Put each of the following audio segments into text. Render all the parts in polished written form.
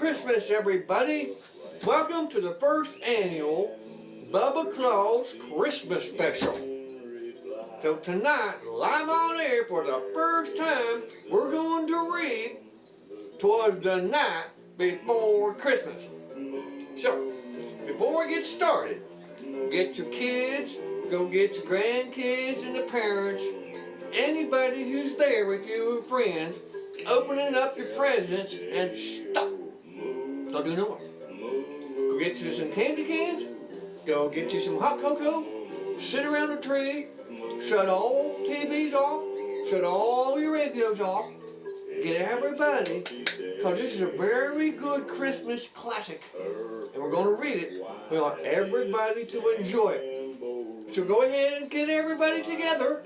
Christmas, everybody. Welcome to the first annual Bubba Clauzz Christmas Special. So tonight, live on air for the first time, we're going to read Twas the Night Before Christmas. So, before we get started, get your kids, go get your grandkids and the parents, anybody who's there with you and friends, opening up your presents and stop. Don't do no more. Go get you some candy cans, go get you some hot cocoa, sit around the tree, shut all TVs off, shut all your radios off, get everybody, because this is a very good Christmas classic, and we're going to read it. We want everybody to enjoy it. So go ahead and get everybody together,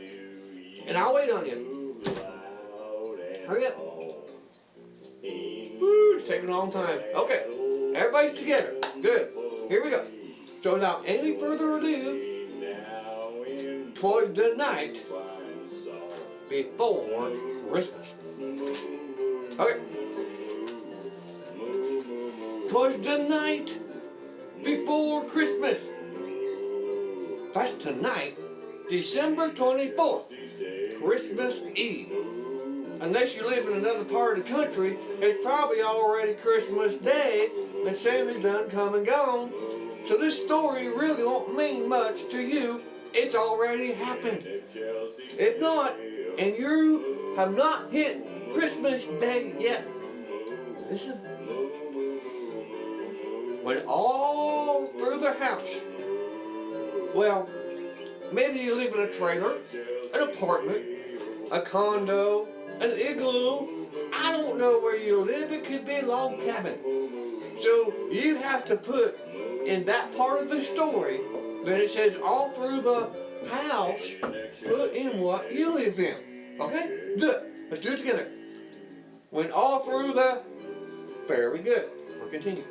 and I'll wait on you. Hurry up. Woo, it's taking a long time. Okay, everybody's together. Good. Here we go. So without any further ado, Twas the night before Christmas. Okay. Twas the night before Christmas. That's tonight, December 24th, Christmas Eve. Unless you live in another part of the country, it's probably already Christmas Day and Santa's done come and gone. So this story really won't mean much to you. It's already happened. If not, and you have not hit Christmas Day yet, listen. Went all through the house. Well, maybe you live in a trailer, an apartment, a condo, an igloo. I don't know where you live. It could be a log cabin. So you have to put in that part of the story that it says all through the house, put in what you live in. Okay? Good. Let's do it together. Went all through the... Very good. We'll continue.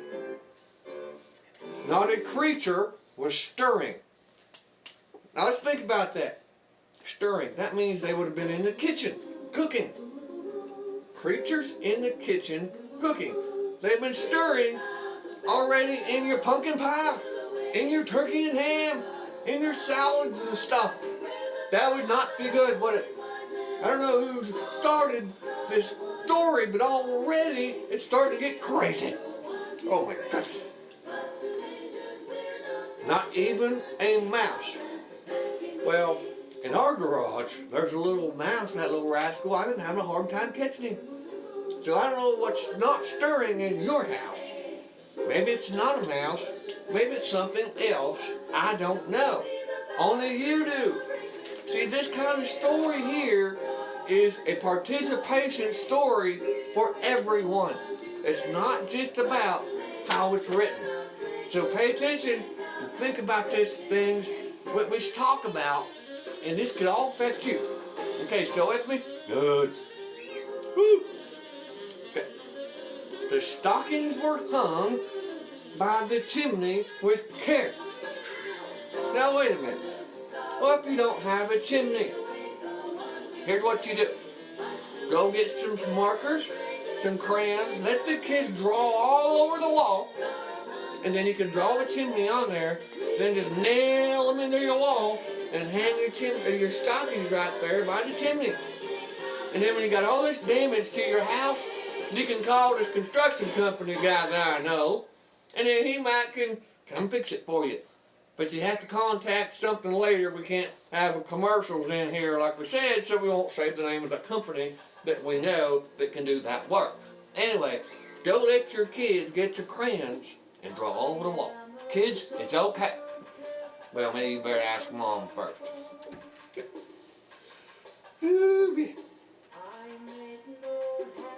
Not a creature was stirring. Now let's think about that. Stirring. That means they would have been in the kitchen, cooking. Creatures in the kitchen, cooking. They've been stirring already in your pumpkin pie, in your turkey and ham, in your salads and stuff. That would not be good, would it? I don't know who started this story, but already it's starting to get crazy. Oh my goodness. Not even a mouse. Well, in our garage, there's a little mouse, and that little rascal, I've been having a hard time catching him. So I don't know what's not stirring in your house. Maybe it's not a mouse. Maybe it's something else. I don't know. Only you do. See, this kind of story here is a participation story for everyone. It's not just about how it's written. So pay attention and think about these things, what we talk about, and this could all affect you. Okay, still with me? Good. Woo. Okay. The stockings were hung by the chimney with care. Now wait a minute. What if you don't have a chimney? Here's what you do. Go get some markers, some crayons, let the kids draw all over the wall, and then you can draw a chimney on there, then just nail them into your wall and hang your stockings right there by the chimney. And then when you got all this damage to your house, you can call this construction company guy that I know, and then he might can come fix it for you. But you have to contact something later. We can't have commercials in here like we said, so we won't say the name of the company that we know that can do that work. Anyway, go let your kids get your crayons and draw all over the wall. Kids, it's okay. Well, maybe you better ask Mom first. Okay.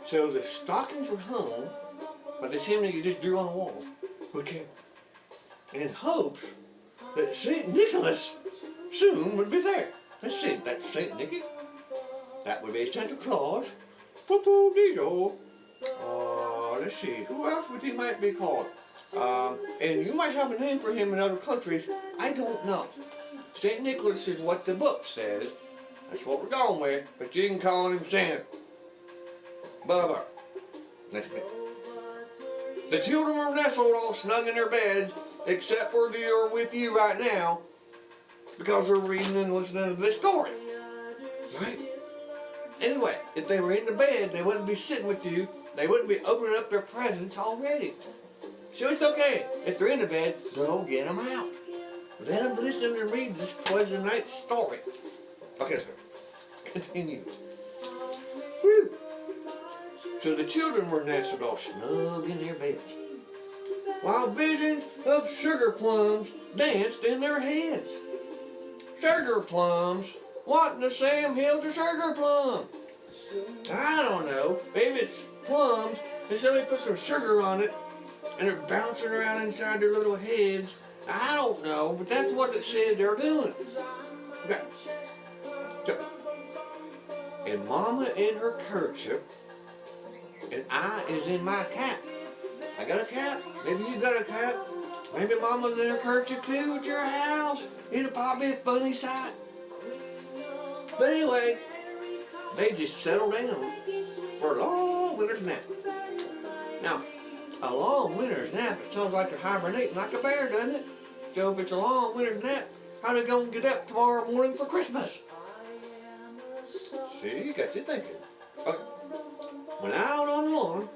So the stockings were hung by the chimney you just drew on the wall. Okay. In hopes that St. Nicholas soon would be there. Let's see, that's St. Nicky. That would be Santa Claus. Let's see, who else would he might be called? And you might have a name for him in other countries. I don't know. St. Nicholas is what the book says. That's what we're going with, but you can call him Santa. Bubba. Next minute. The children were nestled all snug in their beds, except where they are with you right now, because they're reading and listening to this story. Right? Anyway, if they were in the bed, they wouldn't be sitting with you. They wouldn't be opening up their presents already. So it's okay. If they're in the bed, go get them out. Let them listen and read this Twas the Night story. Okay, sir. Continue. Woo. So the children were nestled all snug in their beds, while visions of sugar plums danced in their heads. Sugar plums? What in the Sam Hill's a sugar plum? I don't know. Maybe it's plums, and somebody put some sugar on it, and they're bouncing around inside their little heads. I don't know, but that's what it said they're doing. Okay. So, and Mama in her kerchief, and I is in my cap. I got a cap. Maybe you got a cap. Maybe Mama's in her kerchief too at your house. It'll probably be a funny sight. But anyway, they just settled down for a long winter's nap. Now, a long winter's nap, it sounds like they're hibernating like a bear, doesn't it? So if it's a long winter's nap, how are they going to get up tomorrow morning for Christmas? See, got you thinking. Okay. When out on the lawn,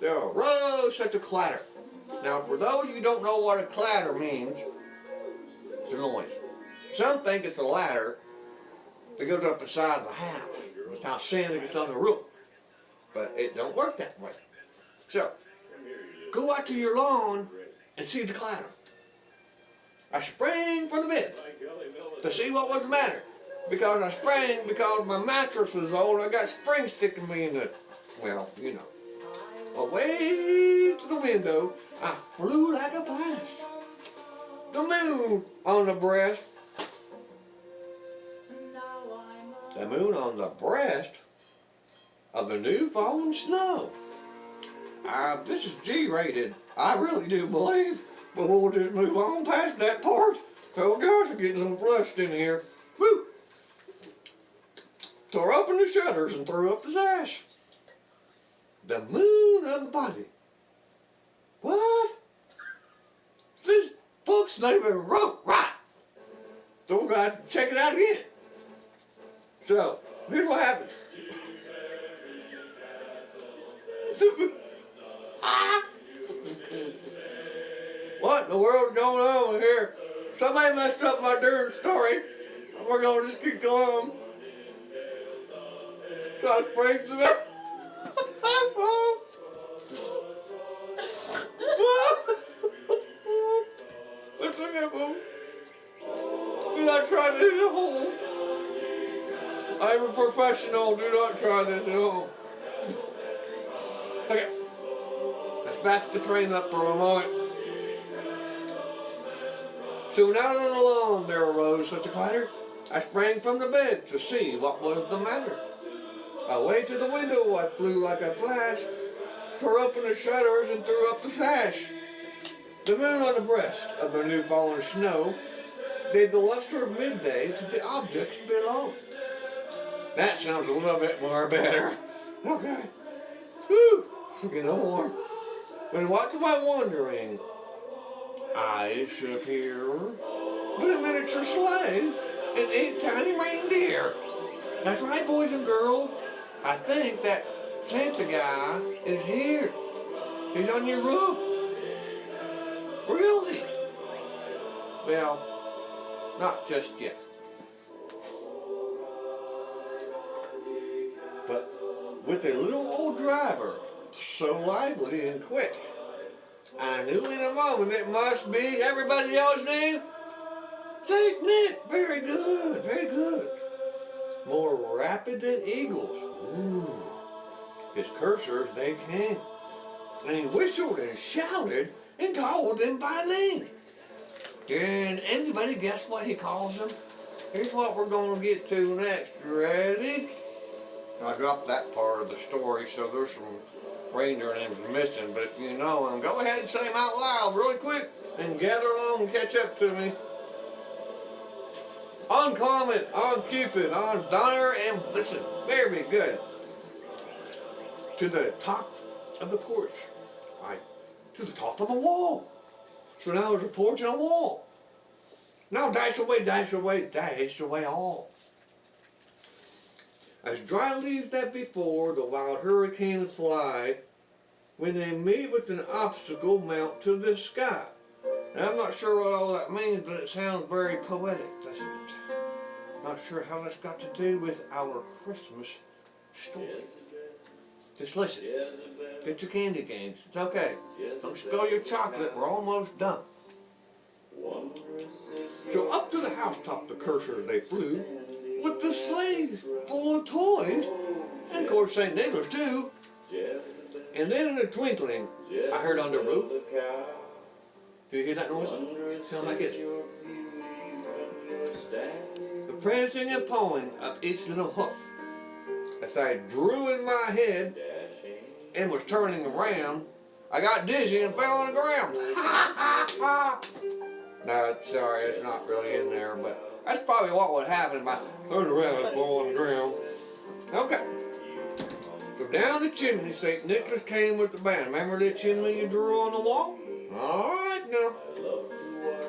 there arose such a clatter. Now, for those of you who don't know what a clatter means, it's a noise. Some think it's a ladder that goes up the side of the house. That's how Santa gets on the roof. But it don't work that way. So, go out to your lawn and see the clatter. I sprang from the bed to see what was the matter. Because I sprang because my mattress was old and I got springs sticking me in the, well, you know. Away to the window, I flew like a flash. The moon on the breast. The moon on the breast of the new fallen snow. This is G-rated. I really do believe. But we'll just move on past that part. Oh gosh, I'm getting a little flushed in here. Woo! Tore open the shutters and threw up the sash. The moon of the body. What? This book's not even wrote right. So we're going to check it out again. So, here's what happens. What in the world's going on here? Somebody messed up my darn story. We're going to just keep going. So I sprang to the... Listen here, boo. Do not try this at home. I'm a professional. Do not try this at home. Okay. Let's back the train up for a moment. Soon out on the lawn there arose such a clatter. I sprang from the bed to see what was the matter. Away to the window I flew like a flash, tore open the shutters and threw up the sash. The moon on the breast of the new fallen snow gave the luster of midday to the objects below. That sounds a little bit more better. Okay. Whew. Okay, no more. When what am I wondering? Eyes should appear, but a miniature sleigh and 8 tiny reindeer. That's right, boys and girls. I think that Santa guy is here. He's on your roof. Really? Well, not just yet. But with a little old driver, so lively and quick, I knew in a moment it must be everybody else's name. Saint Nick. Very good, very good. More rapid than eagles. Ooh. His cursors they came. And he whistled and shouted and called them by name. Can anybody guess what he calls them? Here's what we're going to get to next. You ready? I dropped that part of the story, so there's some reindeer names missing, but if you know them, go ahead and say them out loud really quick and gather along and catch up to me. On Comet, on Cupid, on Donner, and listen, very good. To the top of the porch, I to the top of the wall. So now there's a porch and a wall. Now dash away, dash away, dash away all. As dry leaves that before the wild hurricanes fly, when they meet with an obstacle, mount to the sky. Now, I'm not sure what all that means, but it sounds very poetic, doesn't it? Not sure how that's got to do with our Christmas story. Just listen. Get your candy canes. It's okay. Don't spill your chocolate. We're almost done. So up to the housetop the cursors they flew, with the sleighs full of toys, and of course St. Nicholas too. And then in a twinkling, I heard on the roof. Do you hear that noise? Sounds like it. The prancing and pawing up each little hoof. As I drew in my head and was turning around, I got dizzy and fell on the ground. No, sorry, it's not really in there, but that's probably what would happen if I turned around and fall on the ground. Okay. So down the chimney, St. Nicholas came with the band. Remember that chimney you drew on the wall? All right, now.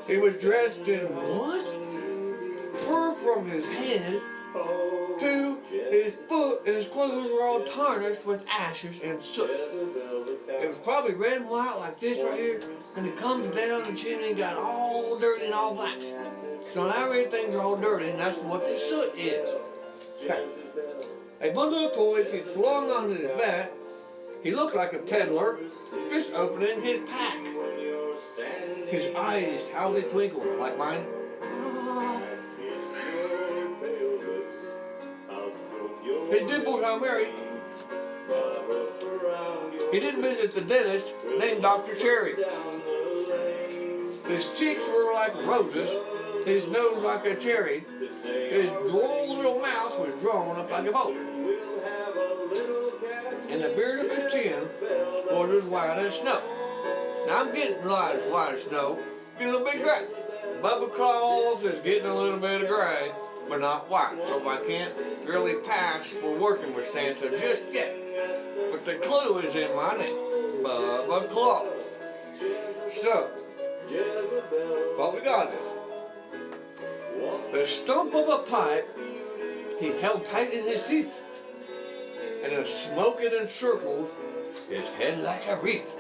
He was dressed in what? Fur from his head to his foot, and his clothes were all tarnished with ashes and soot. It was probably red and white like this right here, and it comes down the chimney and got all dirty and all black. So now everything's all dirty, and that's what the soot is. Okay. A bundle of toys he flung onto his back. He looked like a peddler, just opening his pack. His eyes, how they twinkled, like mine. His dimples, how merry. He didn't visit the dentist named Dr. Cherry. His cheeks were like roses, his nose like a cherry, his droll little mouth was drawn up like a boat. And the beard of his chin was as white as snow. Now I'm getting a lot as white as snow, getting a little bit gray. Bubba Clauzz is getting a little bit of gray, but not white, so I can't really pass for working with Santa just yet. But the clue is in my name, Bubba Clauzz. So, what we got is the stump of a pipe he held tight in his teeth, and the smoke it encircled his head like a wreath.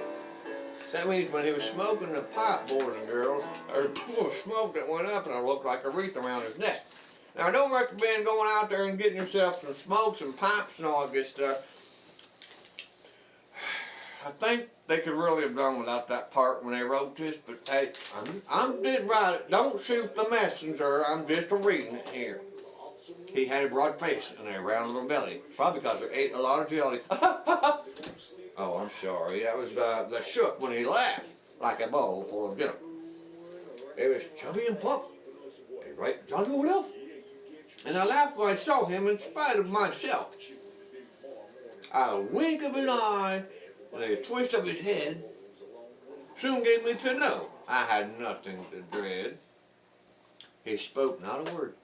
That means when he was smoking the pipe, boys and girls, there was a pool of smoke that went up and it looked like a wreath around his neck. Now, I don't recommend going out there and getting yourself some smokes and pipes and all that good stuff. I think they could really have done without that part when they wrote this, but hey, I did write it. Don't shoot the messenger, I'm just reading it here. He had a broad face and a round little belly, probably because he ate a lot of jelly. Oh, I'm sorry. That was the shook when he laughed, like a bowl full of jelly. It was chubby and plump, a right jolly old elf. And I laughed when I saw him in spite of myself. A wink of an eye and a twist of his head soon gave me to know I had nothing to dread. He spoke not a word.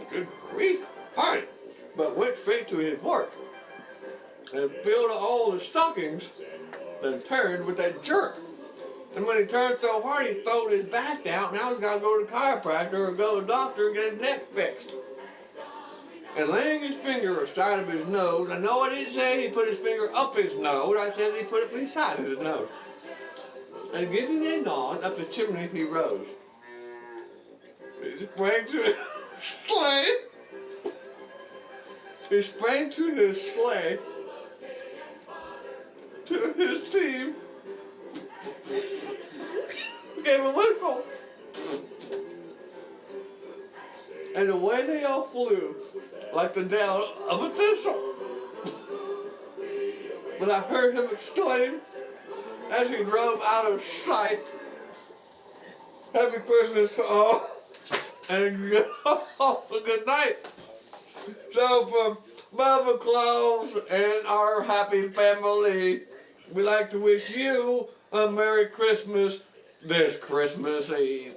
Good grief, hardly, but went straight to his work and filled all the stockings, then turned with a jerk. And when he turned so hard, he folded his back out. Now he's got to go to the chiropractor or go to the doctor and get his neck fixed. And laying his finger aside of his nose, I know I didn't say he put his finger up his nose, I said he put it beside his nose. And giving a nod up the chimney, he rose. He sprang to his sleigh. He sprang to his sleigh, to his team, gave a whistle, and away they all flew like the down of a thistle. But I heard him exclaim as he drove out of sight, "Happy Christmas to all, and good night." So from Bubba Clauzz and our happy family, we like to wish you a Merry Christmas this Christmas Eve.